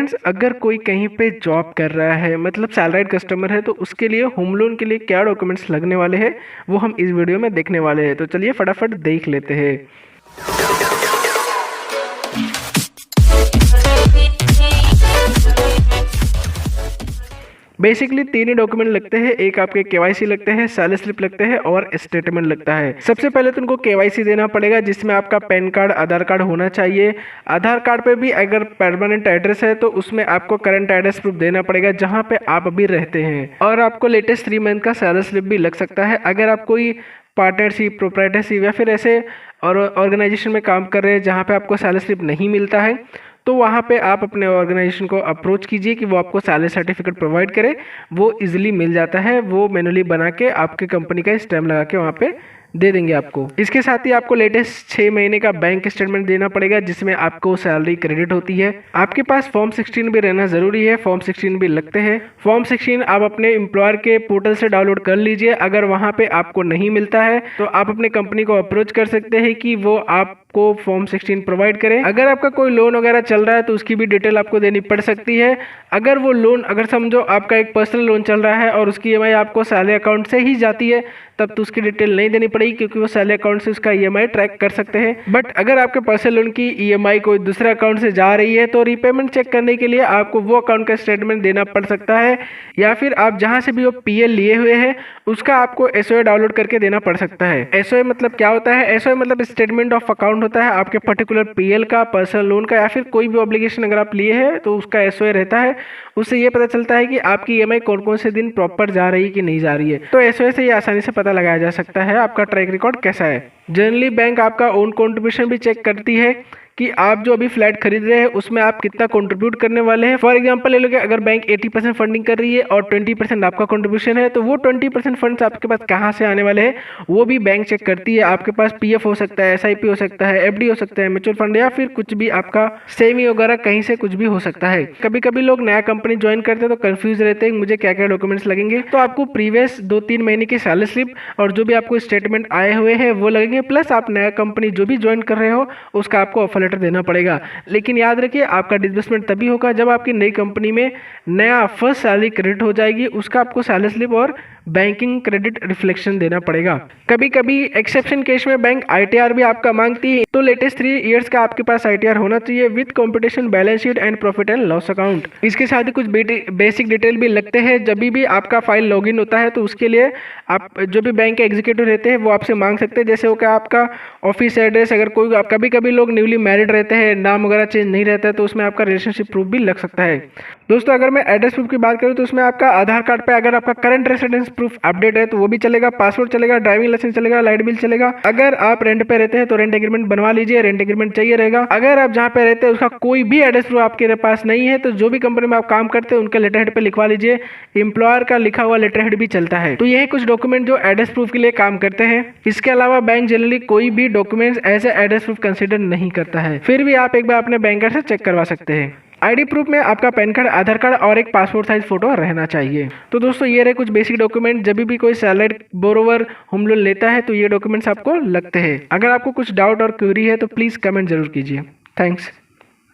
Friends, अगर कोई कहीं पे जॉब कर रहा है, मतलब सैलरीड कस्टमर है, तो उसके लिए होम लोन के लिए क्या डॉक्यूमेंट्स लगने वाले हैं वो हम इस वीडियो में देखने वाले हैं। तो चलिए फटाफट देख लेते हैं। बेसिकली तीन ही डॉक्यूमेंट लगते हैं। एक आपके केवाईसी लगते हैं, सैलरी स्लिप लगते हैं और स्टेटमेंट लगता है। सबसे पहले तो उनको केवाईसी देना पड़ेगा, जिसमें आपका पैन कार्ड, आधार कार्ड होना चाहिए। आधार कार्ड पे भी अगर परमानेंट एड्रेस है तो उसमें आपको करंट एड्रेस प्रूफ देना पड़ेगा जहाँ पे आप अभी रहते हैं। और आपको लेटेस्ट 3 मंथ का सैलरी स्लिप भी लग सकता है। अगर आप कोई पार्टनरशिप, प्रोप्राइटरशिप या फिर ऐसे और ऑर्गेनाइजेशन में काम कर रहे हैं जहाँ पे आपको सैलरी स्लिप नहीं मिलता है, तो वहाँ पे आप अपने ऑर्गेनाइजेशन को अप्रोच कीजिए कि वो आपको सैलरी सर्टिफिकेट प्रोवाइड करे। वो इजीली मिल जाता है, वो मैनुअली बना के आपके कंपनी का स्टैम्प लगा के वहाँ पे दे देंगे आपको। इसके साथ ही आपको लेटेस्ट 6 महीने का बैंक स्टेटमेंट देना पड़ेगा, जिसमें आपको सैलरी क्रेडिट होती है। आपके पास फॉर्म 16 भी रहना जरूरी है। फॉर्म 16 भी लगते हैं। फॉर्म 16 आप अपने एम्प्लॉयर के पोर्टल से डाउनलोड कर लीजिए। अगर वहाँ पे आपको नहीं मिलता है तो आप अपने कंपनी को अप्रोच कर सकते हैं कि वो आपको फॉर्म 16 प्रोवाइड करें। अगर आपका कोई लोन वगैरह चल रहा है तो उसकी भी डिटेल आपको देनी पड़ सकती है। अगर वो लोन, अगर समझो आपका एक पर्सनल लोन चल रहा है और उसकी ईएमआई आपको सैलरी अकाउंट से ही जाती है, तब तो उसकी डिटेल नहीं देनी पड़ेगी, क्योंकि वो सैलरी अकाउंट से उसका ईएमआई ट्रैक कर सकते हैं। बट अगर आपके पर्सनल लोन की ईएमआई कोई दूसरे अकाउंट से जा रही है तो रीपेमेंट चेक करने के लिए आपको वो अकाउंट का स्टेटमेंट देना पड़ सकता है, या फिर आप जहां से भी वो पीएल लिए हुए हैं उसका आपको एसओए डाउनलोड करके देना पड़ सकता है। एसओए मतलब क्या होता है? एसओए मतलब स्टेटमेंट ऑफ अकाउंट होता है आपके पर्टिकुलर पीएल का, पर्सनल लोन का, या फिर कोई भी ऑब्लिगेशन अगर आप लिए हैं तो उसका एसओए रहता है। उससे ये पता चलता है कि आपकी ईएमआई कौन कौन से दिन प्रॉपर जा रही है कि नहीं जा रही है। तो एसओए से ये आसानी से पता लगाया जा सकता है आपका ट्रैक रिकॉर्ड कैसा है। जनरली बैंक आपका ओन कंट्रीब्यूशन भी चेक करती है कि आप जो अभी फ्लैट खरीद रहे हैं उसमें आप कितना कंट्रीब्यूट करने वाले हैं। फॉर एग्जांपल ले लो कि अगर बैंक 80% फंडिंग कर रही है और 20% आपका कंट्रीब्यूशन है, तो वो 20% फंड्स आपके पास कहाँ से आने वाले हैं वो भी बैंक चेक करती है। आपके पास पीएफ हो सकता है, एसआईपी हो सकता है, एफडी हो सकता है, म्यूचुअल फंड, या फिर कुछ भी आपका सेविंग वगैरह कहीं से कुछ भी हो सकता है। कभी कभी लोग नया कंपनी ज्वाइन करते हैं तो कंफ्यूज रहते हैं मुझे क्या क्या डॉक्यूमेंट्स लगेंगे। तो आपको प्रीवियस 2-3 महीने की सैलरी स्लिप और जो भी आपको स्टेटमेंट आए हुए हैं वो लगेंगे, प्लस आप नया कंपनी जो भी ज्वाइन कर रहे हो उसका आपको ऑफर लेटर देना पड़ेगा। लेकिन याद रखिए, आपका डिसबर्समेंट तभी होगा जब आपकी नई कंपनी में नया फर्स्ट सैलरी क्रेडिट हो जाएगी। उसका आपको सैलरी स्लिप और बैंकिंग क्रेडिट रिफ्लेक्शन देना पड़ेगा। कभी कभी एक्सेप्शन केस में बैंक आईटीआर भी आपका मांगती है, तो लेटेस्ट 3 इयर्स का आपके पास आईटीआर होना चाहिए with competition balance sheet and profit and loss account. इसके साथ ही कुछ बेसिक डिटेल भी लगते हैं। जब भी आपका फाइल लॉगिन होता है तो उसके लिए आप जो भी बैंक के एग्जीक्यूटिव रहते हैं वो आपसे मांग सकते हैं, जैसे वो क्या आपका ऑफिस एड्रेस, अगर कोई, कभी कभी लोग न्यूली मैरिड रहते हैं, नाम वगैरह चेंज नहीं रहता है, तो उसमें आपका रिलेशनशिप प्रूफ भी लग सकता है। दोस्तों, अगर मैं एड्रेस प्रूफ की बात करूं तो उसमें आपका आधार कार्ड पे अगर आपका करंट रेसिडेंस प्रूफ अपडेट है तो वो भी चलेगा, पासपोर्ट चलेगा, ड्राइविंग लाइसेंस चलेगा, लाइट बिल चलेगा। अगर आप रेंट पे रहते हैं तो रेंट एग्रीमेंट बनवा लीजिए, रेंट एग्रीमेंट चाहिए रहेगा। अगर आप जहां पे रहते हैं उसका कोई भी एड्रेस प्रूफ आपके पास नहीं है तो जो भी कंपनी में आप काम करते हैं उनके लेटर हेड पे लिखवा लीजिए। एम्प्लॉयर का लिखा हुआ लेटर हेड भी चलता है। तो ये है कुछ डॉक्यूमेंट जो एड्रेस प्रूफ के लिए काम करते हैं। इसके अलावा बैंक जनरली कोई भी documents as a address proof consider नहीं करता है, फिर भी आप एक बार अपने बैंकर से चेक करवा सकते हैं। आईडी प्रूफ में आपका पैन कार्ड, आधार कार्ड और एक पासपोर्ट साइज फोटो रहना चाहिए। तो दोस्तों, ये रहे कुछ बेसिक डॉक्यूमेंट। जब भी कोई सैलरीड बोरोवर होम लोन लेता है तो ये डॉक्यूमेंट्स आपको लगते हैं। अगर आपको कुछ डाउट और क्वेरी है तो प्लीज़ कमेंट जरूर कीजिए। थैंक्स।